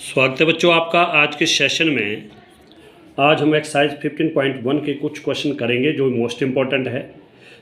स्वागत है बच्चों आपका आज के सेशन में। आज हम एक्सरसाइज 15.1 के कुछ क्वेश्चन करेंगे जो मोस्ट इम्पॉर्टेंट है।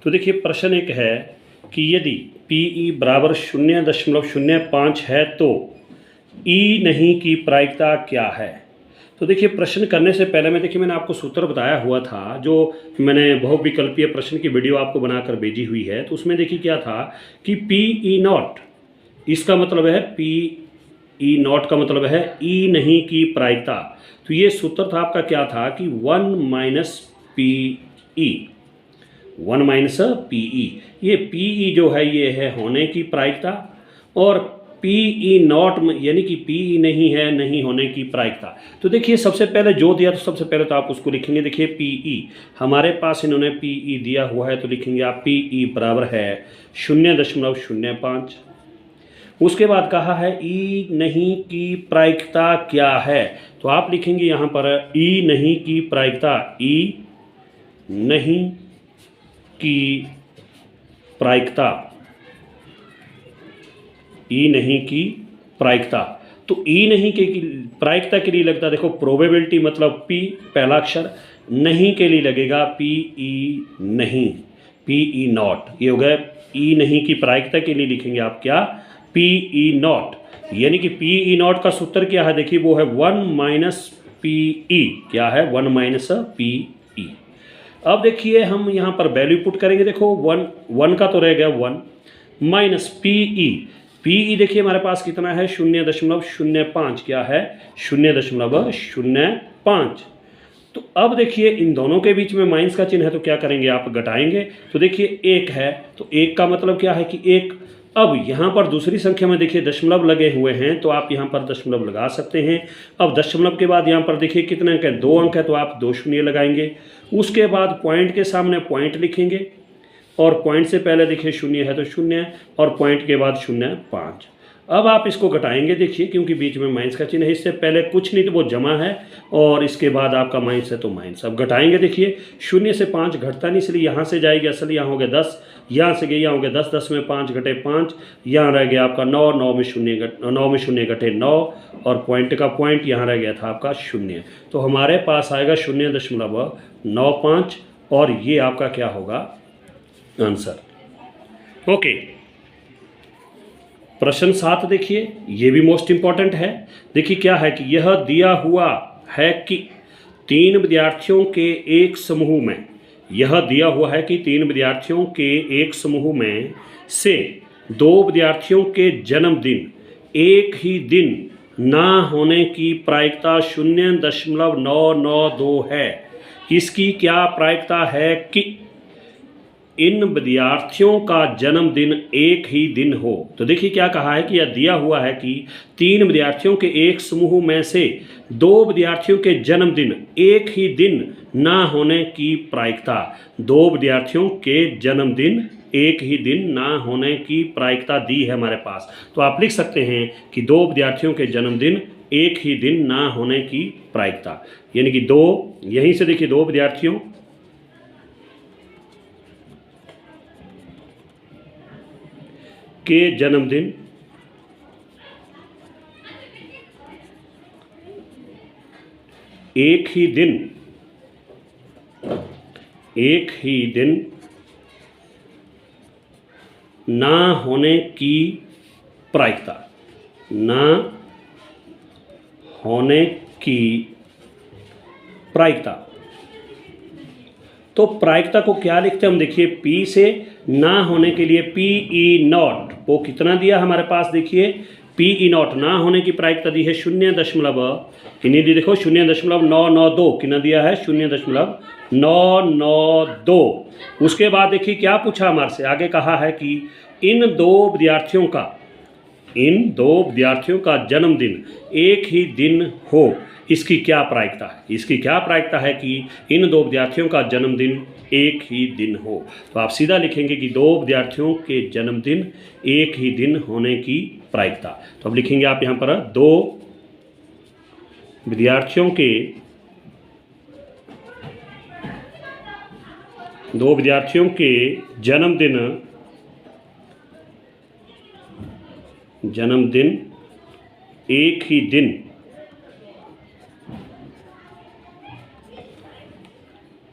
तो देखिए प्रश्न एक है कि यदि PE बराबर 0.05 है तो E नहीं की प्रायिकता क्या है। तो देखिए प्रश्न करने से पहले मैंने आपको सूत्र बताया हुआ था, जो मैंने बहुविकल्पीय प्रश्न की वीडियो आपको बनाकर भेजी हुई है। तो उसमें देखिए क्या था कि PE नॉट, इसका मतलब है PE नॉट का मतलब है E नहीं की प्रायिकता। तो ये सूत्र था आपका क्या था कि 1 - PE, 1 - PE। ये PE जो है ये है होने की प्रायिकता, और PE नॉट यानी कि PE नहीं है नहीं होने की प्रायिकता। तो देखिए सबसे पहले जो दिया तो सबसे पहले तो आप उसको लिखेंगे। देखिए PE हमारे पास इन्होंने PE दिया हुआ है, तो लिखेंगे आप PE बराबर है 0.05। उसके बाद कहा है E नहीं की प्रायिकता क्या है, तो आप लिखेंगे यहाँ पर E नहीं की प्रायिकता, E नहीं की प्रायिकता, E नहीं की प्रायिकता। तो E नहीं के प्रायिकता के लिए लगता है, देखो प्रोबेबिलिटी मतलब P पहला अक्षर, नहीं के लिए लगेगा PE नहीं, PE नॉट। ये हो गया E नहीं की प्रायिकता के लिए लिखेंगे आप क्या, PE नॉट। यानी कि PE नॉट का सूत्र क्या है, देखिए वो है 1 - PE। क्या है 1 - PE। अब देखिए हम यहाँ पर वैल्यू पुट करेंगे। देखो 1 का तो रह गया 1 माइनस PE देखिए हमारे पास कितना है 0.05। क्या है 0.05। तो अब देखिए इन दोनों के बीच में माइनस का चिन्ह है, तो क्या करेंगे आप घटाएंगे। तो देखिए 1 है, तो 1 का मतलब क्या है कि 1। अब यहाँ पर दूसरी संख्या में देखिए दशमलव लगे हुए हैं, तो आप यहाँ पर दशमलव लगा सकते हैं। अब दशमलव के बाद यहाँ पर देखिए कितने अंक है, 2 अंक है, तो आप 2 शून्य लगाएंगे। उसके बाद पॉइंट के सामने पॉइंट लिखेंगे, और पॉइंट से पहले देखिए 0 है तो 0, और पॉइंट के बाद 0.5। अब आप इसको घटाएंगे देखिए, क्योंकि बीच में माइनस का चिन्ह है, इससे पहले कुछ नहीं तो वो जमा है, और इसके बाद आपका माइनस है तो माइनस। अब घटाएंगे देखिए 0 से 5 घटता नहीं, इसलिए यहाँ से जाएगी असल, यहाँ हो गया 10, यहाँ से गए यहाँ हो गया 10, 10 में 5 घटे 5, यहाँ रह गया आपका 9, 9 में 0 घटे 9, और पॉइंट का पॉइंट यहाँ रह गया था आपका 0। तो हमारे पास आएगा 0.95, और ये आपका क्या होगा आंसर। ओके, प्रश्न 7 देखिए, ये भी मोस्ट इंपॉर्टेंट है। देखिए क्या है कि यह दिया हुआ है कि 3 विद्यार्थियों के एक समूह में, यह दिया हुआ है कि 3 विद्यार्थियों के एक समूह में से 2 विद्यार्थियों के जन्मदिन एक ही दिन ना होने की प्रायिकता 0.992 है। इसकी क्या प्रायिकता है कि इन विद्यार्थियों का जन्मदिन एक ही दिन हो। तो देखिए क्या कहा है कि यह दिया हुआ है कि 3 विद्यार्थियों के एक समूह में से 2 विद्यार्थियों के जन्मदिन एक ही दिन ना होने की प्रायिकता, 2 विद्यार्थियों के जन्मदिन एक ही दिन ना होने की प्रायिकता दी है हमारे पास। तो आप लिख सकते हैं कि 2 विद्यार्थियों के जन्मदिन एक ही दिन ना होने की प्रायिकता, यानी कि 2, यहीं से देखिए 2 विद्यार्थियों के जन्मदिन एक ही दिन ना होने की प्रायिकता, ना होने की प्रायिकता। तो प्रायिकता को क्या लिखते हैं हम, देखिए P से ना होने के लिए PE नॉट, वो कितना दिया हमारे पास, देखिए PE नॉट ना होने की प्रायिकता दी है 0. कितनी दी, देखो 0.992 कितना दिया है 0.992। उसके बाद देखिए क्या पूछा हमारे से, आगे कहा है कि इन 2 विद्यार्थियों का जन्मदिन एक ही दिन हो, इसकी क्या प्रायिकता है। इसकी क्या प्रायिकता है कि इन 2 विद्यार्थियों का जन्मदिन एक ही दिन हो। तो आप सीधा लिखेंगे कि 2 विद्यार्थियों के जन्मदिन एक ही दिन होने की प्रायिकता। तो अब लिखेंगे आप यहाँ पर 2 विद्यार्थियों के जन्मदिन एक ही दिन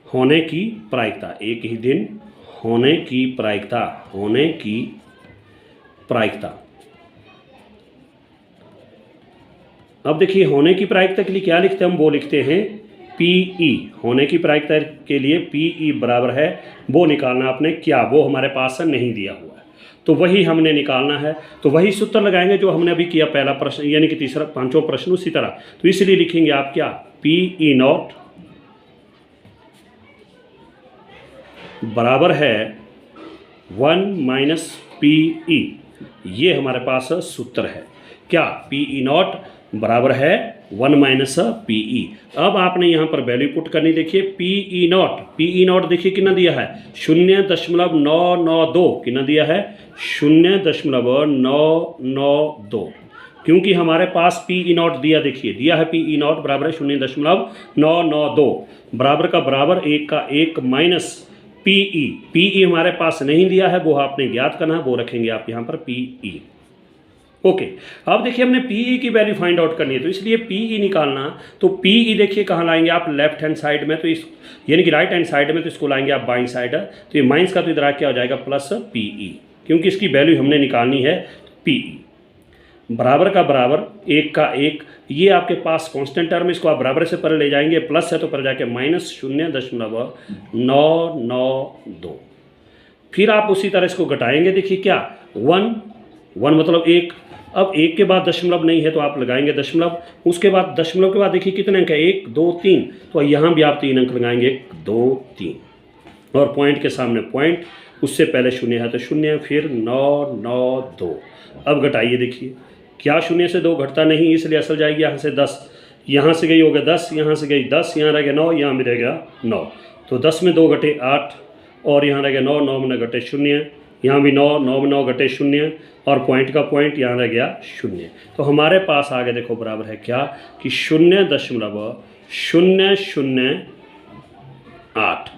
होने की प्रायिकता, एक ही दिन होने की प्रायिकता, होने की प्रायिकता। अब देखिए होने की प्रायिकता के लिए क्या लिखते हैं हम, वो लिखते हैं पीई। होने की प्रायिकता के लिए पीई बराबर है, वो निकालना आपने क्या, वो हमारे पास नहीं दिया हुआ है, तो वही हमने निकालना है। तो वही सूत्र लगाएंगे जो हमने अभी किया पहला प्रश्न, यानी कि तीसरा पांचवा प्रश्न उसी तरह। तो इसलिए लिखेंगे आप क्या, पीई नॉट बराबर है 1 माइनस पीई। ये हमारे पास सूत्र है क्या, पीई नॉट बराबर है 1 माइनस पीई। अब आपने यहाँ पर वैल्यू पुट करनी, देखिए पीई नॉट देखिए कितना दिया है 0.992, कितना दिया है 0.992, क्योंकि हमारे पास पीई नॉट दिया, देखिए दिया है पीई नॉट बराबर है 0.992, बराबर का बराबर एक का एक माइनस पीई हमारे पास नहीं दिया है, वो आपने ज्ञात करना है, वो रखेंगे आप यहाँ पर पीई। ओके, अब देखिए हमने पीई की वैल्यू फाइंड आउट करनी है, तो इसलिए पीई निकालना, तो पीई देखिए कहाँ लाएंगे आप, लेफ्ट हैंड साइड में, तो इस यानी कि राइट हैंड साइड में, तो इसको लाएंगे आप बाईं साइड, तो ये माइनस का तो इधर क्या हो जाएगा प्लस पीई, क्योंकि इसकी वैल्यू हमने निकालनी है पीई। बराबर का बराबर एक का एक, ये आपके पास कांस्टेंट टर्म, इसको आप बराबर से पर ले जाएंगे, प्लस है तो पर जाके माइनस 0.992, फिर आप उसी तरह इसको घटाएंगे, देखिए क्या 1 मतलब एक, अब एक के बाद दशमलव नहीं है तो आप लगाएंगे दशमलव, उसके बाद दशमलव के बाद देखिए कितने अंक है 1 2 3, तो यहाँ भी आप 3 अंक लगाएंगे 1 2 3, और पॉइंट के सामने पॉइंट, उससे पहले शून्य है तो शून्य, फिर 992। अब घटाइए, देखिए क्या शून्य से 2 घटता नहीं, इसलिए असल जाएगी यहाँ से 10, यहाँ से गई हो गया 10, यहाँ से गई 10, यहाँ रह गया 9, यहाँ भी रह गया 9, तो 10 में 2 घटे 8, और यहाँ रह गया 9, 9 में घटे 0, यहाँ भी 9, 9 में 9 घटे 0, और पॉइंट का पॉइंट यहाँ रह गया 0, तो हमारे पास आगे देखो बराबर है क्या कि 0.008,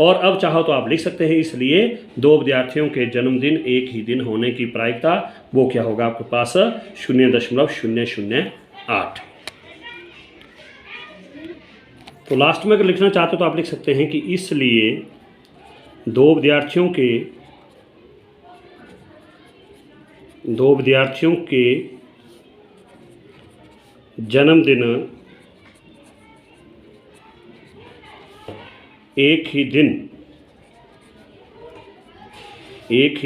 और अब चाहो तो आप लिख सकते हैं, इसलिए दो विद्यार्थियों के जन्मदिन एक ही दिन होने की प्रायिकता वो क्या होगा आपके पास 0.008। तो लास्ट में अगर लिखना चाहते हो तो आप लिख सकते हैं कि इसलिए दो विद्यार्थियों के जन्मदिन एक ही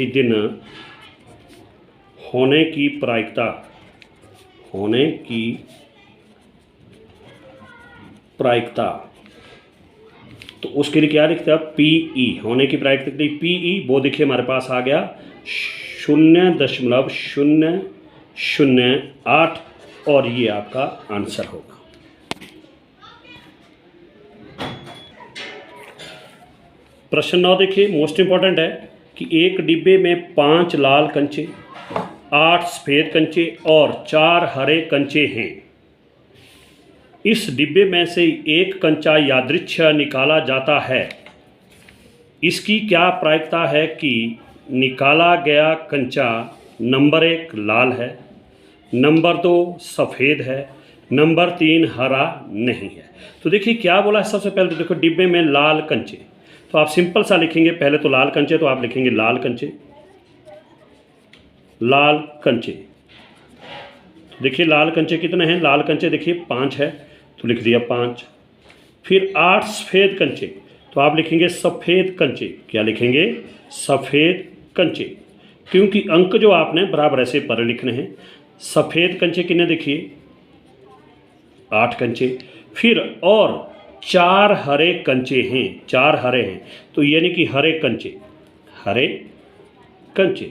दिन होने की प्रायिकता, तो उसके लिए क्या लिखते हैं पीई, होने की प्रायिकता के लिए पीई, वो देखिए हमारे पास आ गया 0.008, और ये आपका आंसर होगा। प्रश्न 9 देखिए, मोस्ट इंपॉर्टेंट है कि एक डिब्बे में 5 लाल कंचे, 8 सफ़ेद कंचे और 4 हरे कंचे हैं। इस डिब्बे में से एक कंचा यादृच्छिक निकाला जाता है। इसकी क्या प्रायिकता है कि निकाला गया कंचा नंबर 1 लाल है, नंबर 2 सफ़ेद है, नंबर 3 हरा नहीं है। तो देखिए क्या बोला है, सबसे पहले तो देखो डिब्बे में लाल कंचे, तो आप सिंपल सा लिखेंगे, पहले तो लाल कंचे, तो आप लिखेंगे लाल कंचे। देखिए लाल कंचे कितने हैं, लाल कंचे देखिए 5 है, तो लिख दिया 5। फिर 8 सफ़ेद कंचे, तो आप लिखेंगे सफ़ेद कंचे, क्या लिखेंगे सफ़ेद कंचे, क्योंकि अंक जो आपने बराबर ऐसे पर लिखने हैं। सफ़ेद कंचे कितने देखिए 8 कंचे, फिर और 4 हरे कंचे हैं, 4 हरे हैं, तो यानी कि हरे कंचे,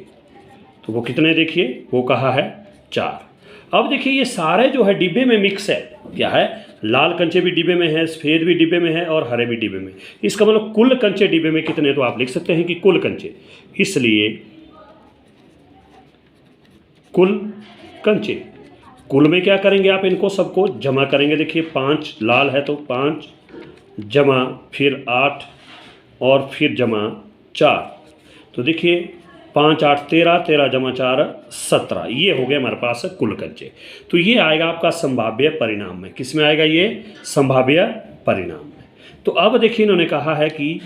तो वो कितने देखिए, वो कहा है 4। अब देखिए ये सारे जो है डिब्बे में मिक्स है, क्या है, लाल कंचे भी डिब्बे में है, सफ़ेद भी डिब्बे में है, और हरे भी डिब्बे में। इसका मतलब कुल कंचे डिब्बे में कितने, तो आप लिख सकते हैं कि कुल कंचे, इसलिए कुल कंचे, कुल में क्या करेंगे आप, इनको सबको जमा करेंगे। देखिए 5 लाल है तो 5 जमा फिर 8 और फिर जमा 4, तो देखिए 5 8 13, 13 जमा 4 17, ये हो गए हमारे पास कुल कंचे। तो ये आएगा आपका संभाव्य परिणाम में, किस में आएगा ये, संभाव्य परिणाम में। तो अब देखिए इन्होंने कहा है कि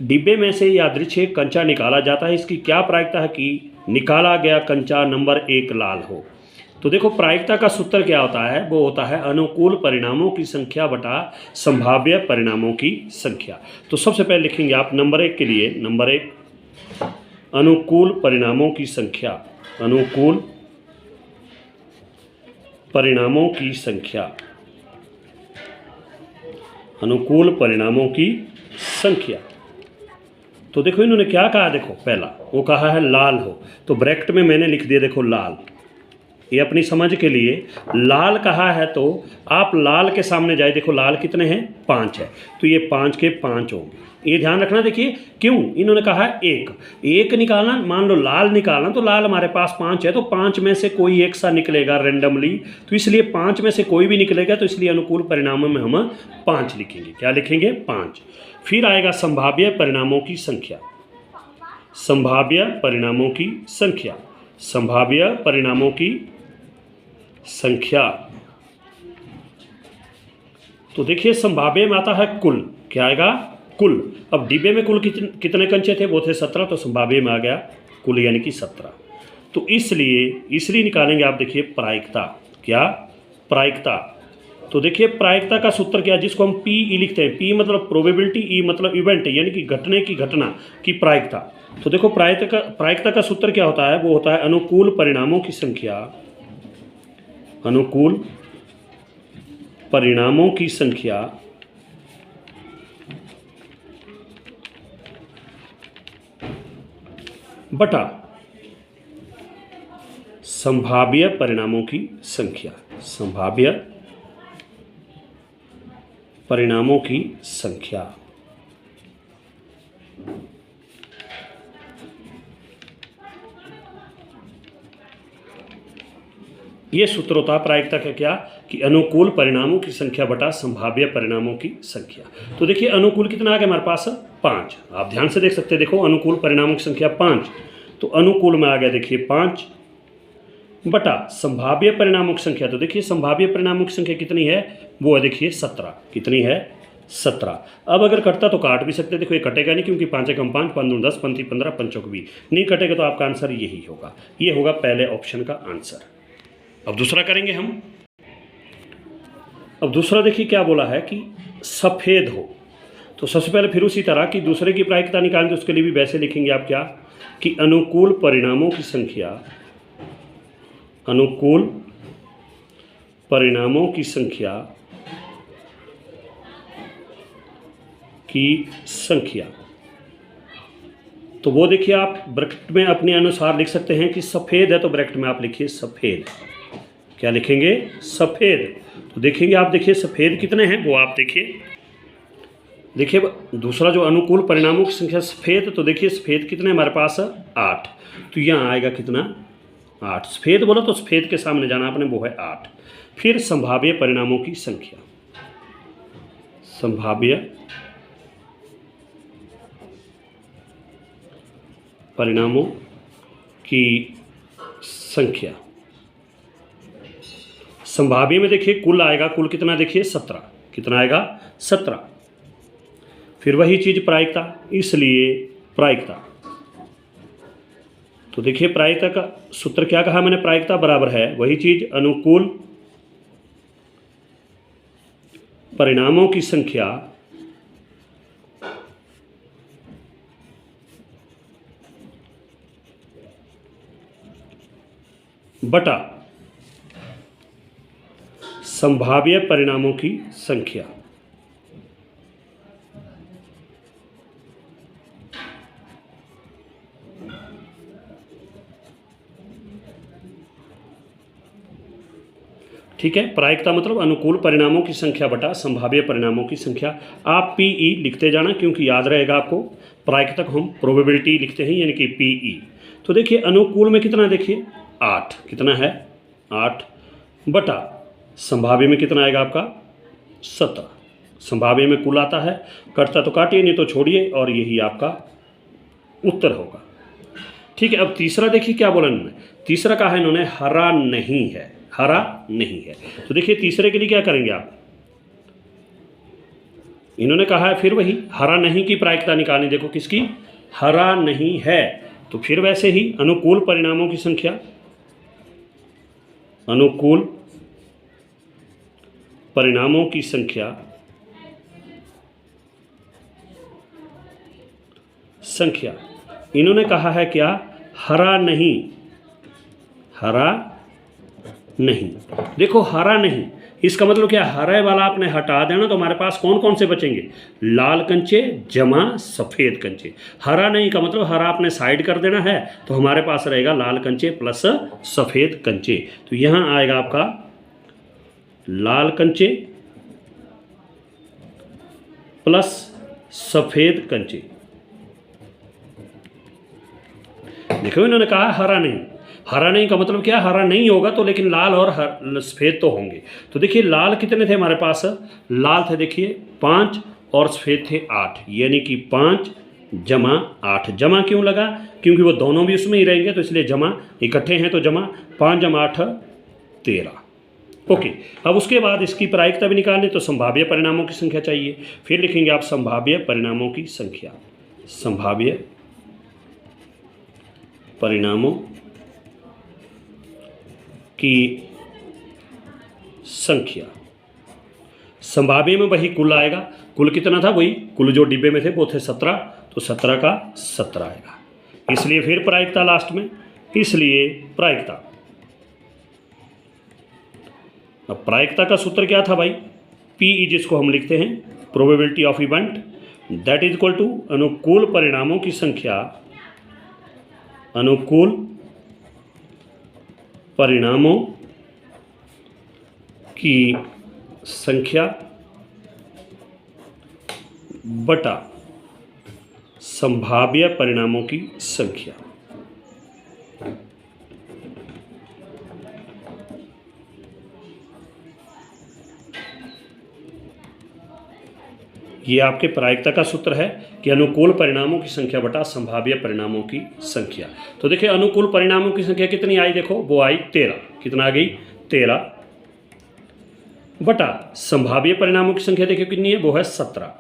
डिब्बे में से यादृच्छिक कंचा निकाला जाता है, इसकी क्या प्रायिकता है कि निकाला गया कंचा नंबर 1 लाल हो। तो देखो प्रायिकता का सूत्र क्या होता है, वो होता है अनुकूल परिणामों की संख्या बटा संभाव्य परिणामों की संख्या। तो सबसे पहले लिखेंगे आप नंबर 1 के लिए, नंबर 1 अनुकूल परिणामों की संख्या, अनुकूल परिणामों की संख्या, अनुकूल परिणामों की संख्या। तो देखो इन्होंने क्या कहा, देखो पहला वो कहा है लाल हो, तो ब्रैकेट में मैंने लिख दिया देखो लाल, ये अपनी समझ के लिए लाल कहा है। तो आप लाल के सामने जाए, देखो लाल कितने हैं 5 है, तो ये 5 के 5 होंगे। ये ध्यान रखना, देखिए क्यों इन्होंने कहा है एक निकालना, मान लो लाल निकालना, तो लाल हमारे पास 5 है, तो 5 में से कोई एक सा निकलेगा रेंडमली, तो इसलिए 5 में से कोई भी निकलेगा, तो इसलिए अनुकूल परिणामों में हम 5 लिखेंगे। क्या लिखेंगे 5। फिर आएगा संभाव्य परिणामों की संख्या, संभाव्य परिणामों की संख्या, संभाव्य परिणामों की संख्या। तो देखिए संभाव्य में आता है कुल, क्या आएगा कुल। अब डिब्बे में कुल कितने कंचे थे, वो थे 17, तो संभाव्य में आ गया कुल यानी कि 17। तो इसलिए निकालेंगे आप, देखिए प्रायिकता, क्या प्रायिकता। तो देखिए प्रायिकता का सूत्र क्या है, जिसको हम पी लिखते हैं, पी मतलब प्रोबेबिलिटी, ई मतलब इवेंट यानी कि घटने की घटना की प्रायिकता। तो देखो प्रायिकता का सूत्र क्या होता है, वो होता है अनुकूल परिणामों की संख्या, अनुकूल परिणामों की संख्या बटा संभाव्य परिणामों की संख्या, संभाव्य परिणामों की संख्या। ये सूत्र होता है प्रायिकता का, क्या कि अनुकूल परिणामों की संख्या बटा संभाव्य परिणामों की संख्या। तो देखिए अनुकूल कितना आ गया हमारे पास 5, आप ध्यान से देख सकते हैं, देखो अनुकूल परिणामों की संख्या 5, तो अनुकूल में आ गया देखिए 5 बटा संभाव्य परिणामों की संख्या। तो देखिए संभाव्य परिणामों की संख्या कितनी है, वो है देखिए 17, कितनी है 17। अब अगर कटता तो काट भी सकते, देखो ये कटेगा नहीं क्योंकि 5 एकम 5, 5 दूनी 10, 5 15, 5 चौक 20, नहीं कटेगा तो आपका आंसर यही होगा, ये होगा पहले ऑप्शन का आंसर। अब दूसरा करेंगे हम। अब दूसरा देखिए क्या बोला है कि सफ़ेद हो। तो सबसे पहले फिर उसी तरह की दूसरे की प्रायिकता निकालेंगे, उसके लिए भी वैसे लिखेंगे आप, क्या कि अनुकूल परिणामों की संख्या, अनुकूल परिणामों की संख्या की संख्या। तो वो देखिए आप ब्रैकेट में अपने अनुसार लिख सकते हैं कि सफ़ेद है, तो ब्रैकेट में आप लिखिए सफ़ेद, क्या लिखेंगे सफ़ेद। तो देखेंगे आप, देखिए सफ़ेद कितने हैं वो आप देखिए दूसरा जो अनुकूल परिणामों की संख्या सफ़ेद, तो देखिए सफ़ेद कितने हमारे पास 8, तो यहाँ आएगा कितना 8। सफ़ेद बोला तो सफ़ेद के सामने जाना आपने, वो है 8। फिर संभाव्य परिणामों की संख्या, संभाव्य परिणामों की संख्या। संभाव्य में देखिए कुल आएगा, कुल कितना देखिए 17, कितना आएगा 17। फिर वही चीज़ प्रायिकता, इसलिए प्रायिकता। तो देखिए प्रायिकता का सूत्र क्या कहा मैंने, प्रायिकता बराबर है वही चीज़ अनुकूल परिणामों की संख्या बटा संभाव्य परिणामों की संख्या। ठीक है, प्रायिकता मतलब अनुकूल परिणामों की संख्या बटा संभाव्य परिणामों की संख्या। आप पीई लिखते जाना क्योंकि याद रहेगा आपको, प्रायिकता को हम प्रोबेबिलिटी लिखते हैं यानी कि पीई। तो देखिए अनुकूल में कितना देखिए 8, कितना है 8 बटा संभाव्य में कितना आएगा आपका 17। संभाव्य में कुल आता है, कटता तो काटिए नहीं तो छोड़िए, और यही आपका उत्तर होगा। ठीक है, अब तीसरा देखिए क्या बोला इन्होंने, तीसरा कहा है इन्होंने हरा नहीं है, हरा नहीं है। तो देखिए तीसरे के लिए क्या करेंगे आप, इन्होंने कहा है फिर वही हरा नहीं की प्रायिकता निकालनी। देखो किसकी, हरा नहीं है, तो फिर वैसे ही अनुकूल परिणामों की संख्या, अनुकूल परिणामों की संख्या इन्होंने कहा है क्या, हरा नहीं, हरा नहीं। देखो हरा नहीं, इसका मतलब क्या, हरे वाला आपने हटा देना तो हमारे पास कौन कौन से बचेंगे, लाल कंचे जमा सफ़ेद कंचे। हरा नहीं का मतलब हरा आपने साइड कर देना है, तो हमारे पास रहेगा लाल कंचे प्लस सफ़ेद कंचे। तो यहाँ आएगा आपका लाल कंचे प्लस सफ़ेद कंचे। देखो इन्होंने कहा हरा नहीं, हरा नहीं का मतलब क्या, हरा नहीं होगा तो लेकिन लाल और सफ़ेद तो होंगे। तो देखिए लाल कितने थे हमारे पास, लाल थे देखिए 5 और सफ़ेद थे 8, यानी कि 5 जमा 8। जमा क्यों लगा, क्योंकि वो दोनों भी उसमें ही रहेंगे तो इसलिए जमा, इकट्ठे हैं तो जमा, 5 जमा 8 13। ओके, अब उसके बाद इसकी प्रायिकता भी निकालनी, तो संभाव्य परिणामों की संख्या चाहिए। फिर लिखेंगे आप संभाव्य परिणामों की संख्या, संभाव्य परिणामों की संख्या। संभाव्य में वही कुल आएगा, कुल कितना था, वही कुल जो डिब्बे में थे वो थे 17, तो 17 का 17 आएगा, इसलिए फिर प्रायिकता लास्ट में, इसलिए प्रायिकता। अब प्रायिकता का सूत्र क्या था भाई, P जिसको हम लिखते हैं probability of event, that is equal to अनुकूल परिणामों की संख्या, अनुकूल परिणामों की संख्या बटा संभाव्य परिणामों की संख्या। ये आपके प्रायिकता का सूत्र है कि अनुकूल परिणामों की संख्या बटा संभाव्य परिणामों की संख्या। तो देखिए अनुकूल परिणामों की संख्या कितनी आई, देखो वो आई 13, कितना आ गई 13, बटा संभाव्य परिणामों की संख्या देखिए कितनी है, वो है 17,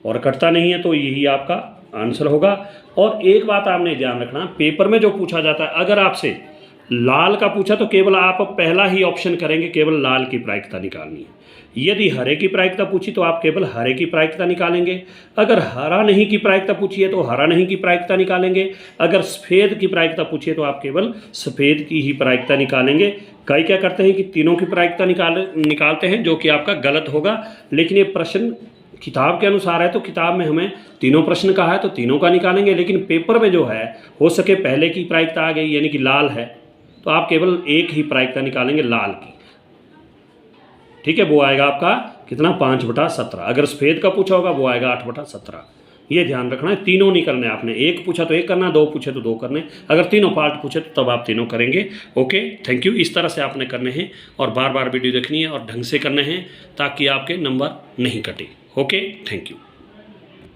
और कटता नहीं है तो यही आपका आंसर होगा। और एक बात आपने ध्यान रखना, पेपर में जो पूछा जाता है, अगर आपसे लाल का पूछा तो केवल आप पहला ही ऑप्शन करेंगे, केवल लाल की प्रायिकता निकालनी है। यदि हरे की प्रायिकता पूछी तो आप केवल हरे की प्रायिकता निकालेंगे। अगर हरा नहीं की प्रायिकता पूछी है तो हरा नहीं की प्रायिकता निकालेंगे। अगर सफ़ेद की प्रायिकता पूछी है तो आप केवल सफ़ेद की ही प्रायिकता निकालेंगे। कई क्या करते हैं कि तीनों की प्रायिकता निकालते हैं, जो कि आपका गलत होगा। लेकिन ये प्रश्न किताब के अनुसार है, तो किताब में हमें तीनों प्रश्न कहा है तो तीनों का निकालेंगे। लेकिन पेपर में जो है, हो सके पहले की प्रायिकता आ गई यानी कि लाल है, तो आप केवल एक ही प्रायिकता निकालेंगे लाल की, ठीक है। वो आएगा आपका कितना, 5/17। अगर सफ़ेद का पूछा होगा वो आएगा 8/17। ये ध्यान रखना है, तीनों नहीं करने आपने, एक पूछा तो एक करना, दो पूछे तो दो करने, अगर तीनों पार्ट पूछे तो तब आप तीनों करेंगे। Okay, thank you. इस तरह से आपने करने हैं और बार बार वीडियो देखनी है और ढंग से करने हैं ताकि आपके नंबर नहीं कटे। Okay, thank you.